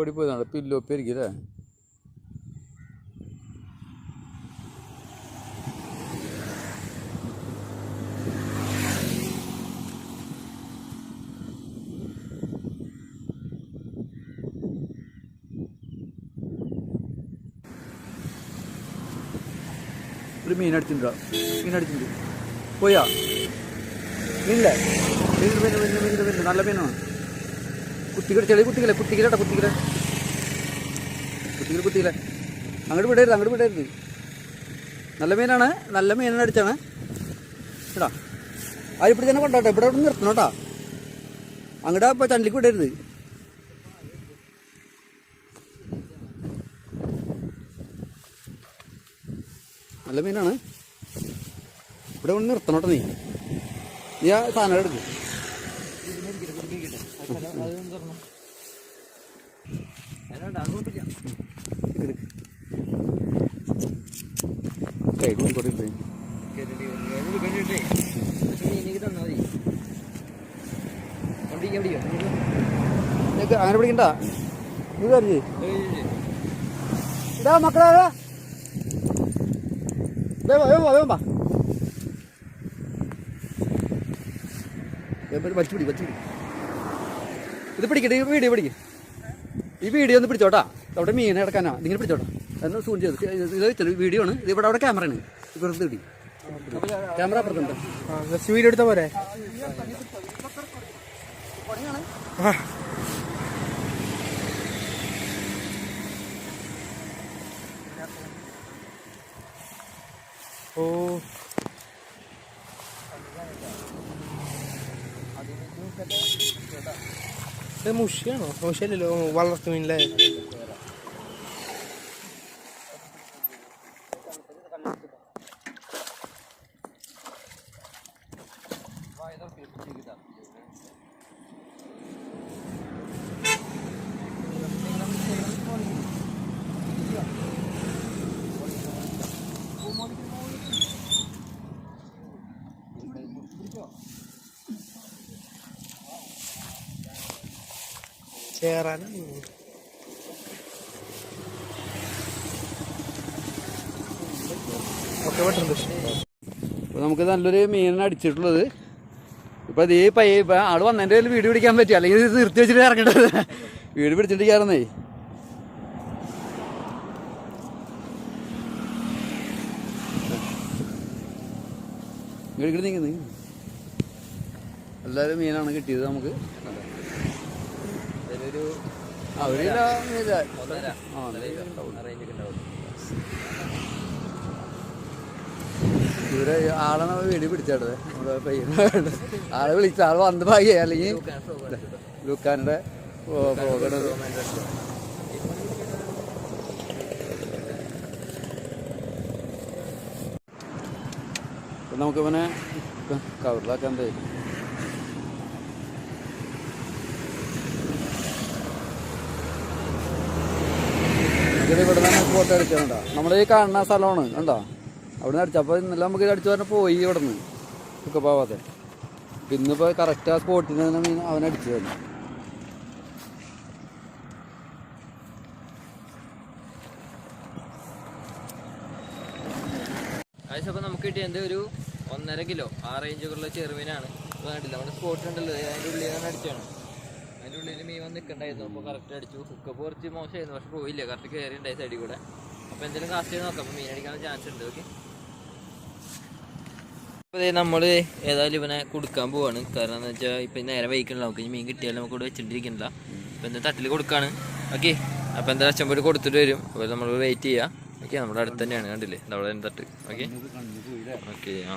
ഓടിപ്പോയതാണ്. പില്ലോപ്പി ആയിരിക്കും അല്ലേ? ഒരു മീനടിച്ചിട്ടുണ്ടോ? മീനടിച്ചിട്ടുണ്ട്. പോയാ മീനില്ലേ? മീൻ നല്ല മീനാണ്. കുത്തിക്കട ചെളി കുത്തിക്കല്ലേ? കുത്തിക്കലേട്ടാ കുത്തിക്കലെ അങ്ങോട്ട് വിടരുത്. നല്ല മീനാണ്. നല്ല മീനാണ് അടിച്ചാണ്. എടാ അതിപ്പിടി തന്നെ കൊണ്ടോട്ടെ. ഇവിടെ ഇവിടെ നിർത്തണം കേട്ടാ. അങ്ങോട്ട് ഇപ്പോൾ ചണ്ടിക്ക് വിടരുത്. നല്ല മീനാണ്. ഇവിടെ കൊണ്ട് നിർത്തണം കേട്ടോ. നീ ആ സാധനം എടുക്കും. അങ്ങനെ പിടിക്കണ്ട. നീ കറിഞ്ഞ് ഇതാ മക്കളെ വച്ചുപിടി. ഇത് പിടിക്കട്ടെ. ഈ വീഡിയോ പിടിക്കും. ഈ വീഡിയോ ഒന്ന് പിടിച്ചോട്ടാ. അവിടെ മീൻ എടുക്കാനാ. നിങ്ങൾ പിടിച്ചോട്ടാ. എന്ന് സൂൺ ചെയ്ത് ഇത് വെച്ചത് വീഡിയോ ആണ്. ഇത് ഇവിടെ അവിടെ ക്യാമറയാണ്. ഇപ്പുറത്ത് കിട്ടി ക്യാമറ അപ്പുറത്തുണ്ട്. വീഡിയോ എടുത്താൽ പോരെ? ഓ ഇത് മുഷിയാണോ? മുഷിയല്ലല്ലോ, വളർത്തു മീനല്ലേ? ചേറാനാണ്. അപ്പോൾ നമുക്ക് നല്ലൊരു മീനാണ് അടിച്ചിട്ടുള്ളത്. ഇപ്പോൾ അത് ഈ ആൾ വന്നതിൻ്റെ കയ്യിൽ വീഡിയോ പിടിക്കാൻ പറ്റും. അല്ലെങ്കിൽ ഇത് നിർത്തി വെച്ചിട്ട് ഇറങ്ങേണ്ടത്. വീഡിയോ പിടിച്ചിട്ടിരിക്കാറുന്നേ. ഇങ്ങോട്ട് നീങ്ങുന്നു. എല്ലാവരും മീനാണ് കിട്ടിയത് നമുക്ക്. ഇവരെ ആളാണ് വീഡിയോ പിടിച്ചേട്ടത്. നമ്മുടെ പയ്യൻ ആളെ വിളിച്ച ആൾ വന്ന് ഭാഗ്യ. അല്ലെങ്കിൽ ലുക്കാൻ്റെ പോകണത്. നമുക്ക് ഇവനെ കവറിലാക്കാൻ തരും. ഇവിടെ തന്നെ ഫോട്ടോ അടിച്ചാൽ നമ്മുടെ ഈ കാണുന്ന സ്ഥലമാണ് കണ്ടോ? അവിടെ നിന്ന് അടിച്ചു. അപ്പോൾ ഇന്നലെ നമുക്ക് ഇത് അടിച്ചു പറഞ്ഞാൽ പോയി ഇവിടെ നിന്ന് ഒക്കെ പോവാതെ. ഇന്നിപ്പോൾ കറക്റ്റ് ആ സ്പോട്ടിൽ തന്നെ മീൻ അവനടിച്ചു തന്നെ. അപ്പോൾ നമുക്ക് കിട്ടിയത് ഒരു 1.5 കിലോ ആ റേഞ്ചുള്ള ചെറുമീനാണ്. കണ്ടില്ല നമ്മുടെ സ്പോട്ടുണ്ടല്ലോ, അതിൻ്റെ ഉള്ളിൽ തന്നെ അടിച്ചാണ്. അതിൻ്റെ ഉള്ളിൽ മീൻ വന്ന് നിൽക്കണ്ടായിരുന്നു. അപ്പോൾ കറക്റ്റ് അടിച്ചു. ഹുക്കപ്പ് കുറച്ച് മോശമായിരുന്നു, പക്ഷെ പോയില്ല. കറക്റ്റ് കയറി ഉണ്ടായി സൈഡിൽ കൂടെ. അപ്പോൾ എന്തെങ്കിലും കാസ്റ്റ് ചെയ്ത് നോക്കാം. അപ്പോൾ മീൻ അടിക്കാനുള്ള ചാൻസ് ഉണ്ട്. ഓക്കെ, അപ്പോൾ നമ്മൾ ഏതായാലും ഇവനെ കൊടുക്കാൻ പോവാണ്. കാരണം എന്ന് വെച്ചാൽ ഇപ്പം നേരെ വൈക്കണില്ല. നമുക്ക് ഇനി മീൻ കിട്ടിയാലും നമുക്ക് ഇവിടെ വെച്ചിട്ടിരിക്കണില്ല. അപ്പോൾ എന്താ തട്ടിൽ കൊടുക്കാണ്. ഓക്കെ, അപ്പോൾ എന്താ അച്ഛൻ കൊടുത്തിട്ട് വരും. അപ്പോൾ നമ്മൾ വെയിറ്റ് ചെയ്യാം. ഓക്കെ, നമ്മുടെ അടുത്ത് തന്നെയാണ്. കണ്ടില്ലേ അവിടെ തട്ട്. Okay okay. ആ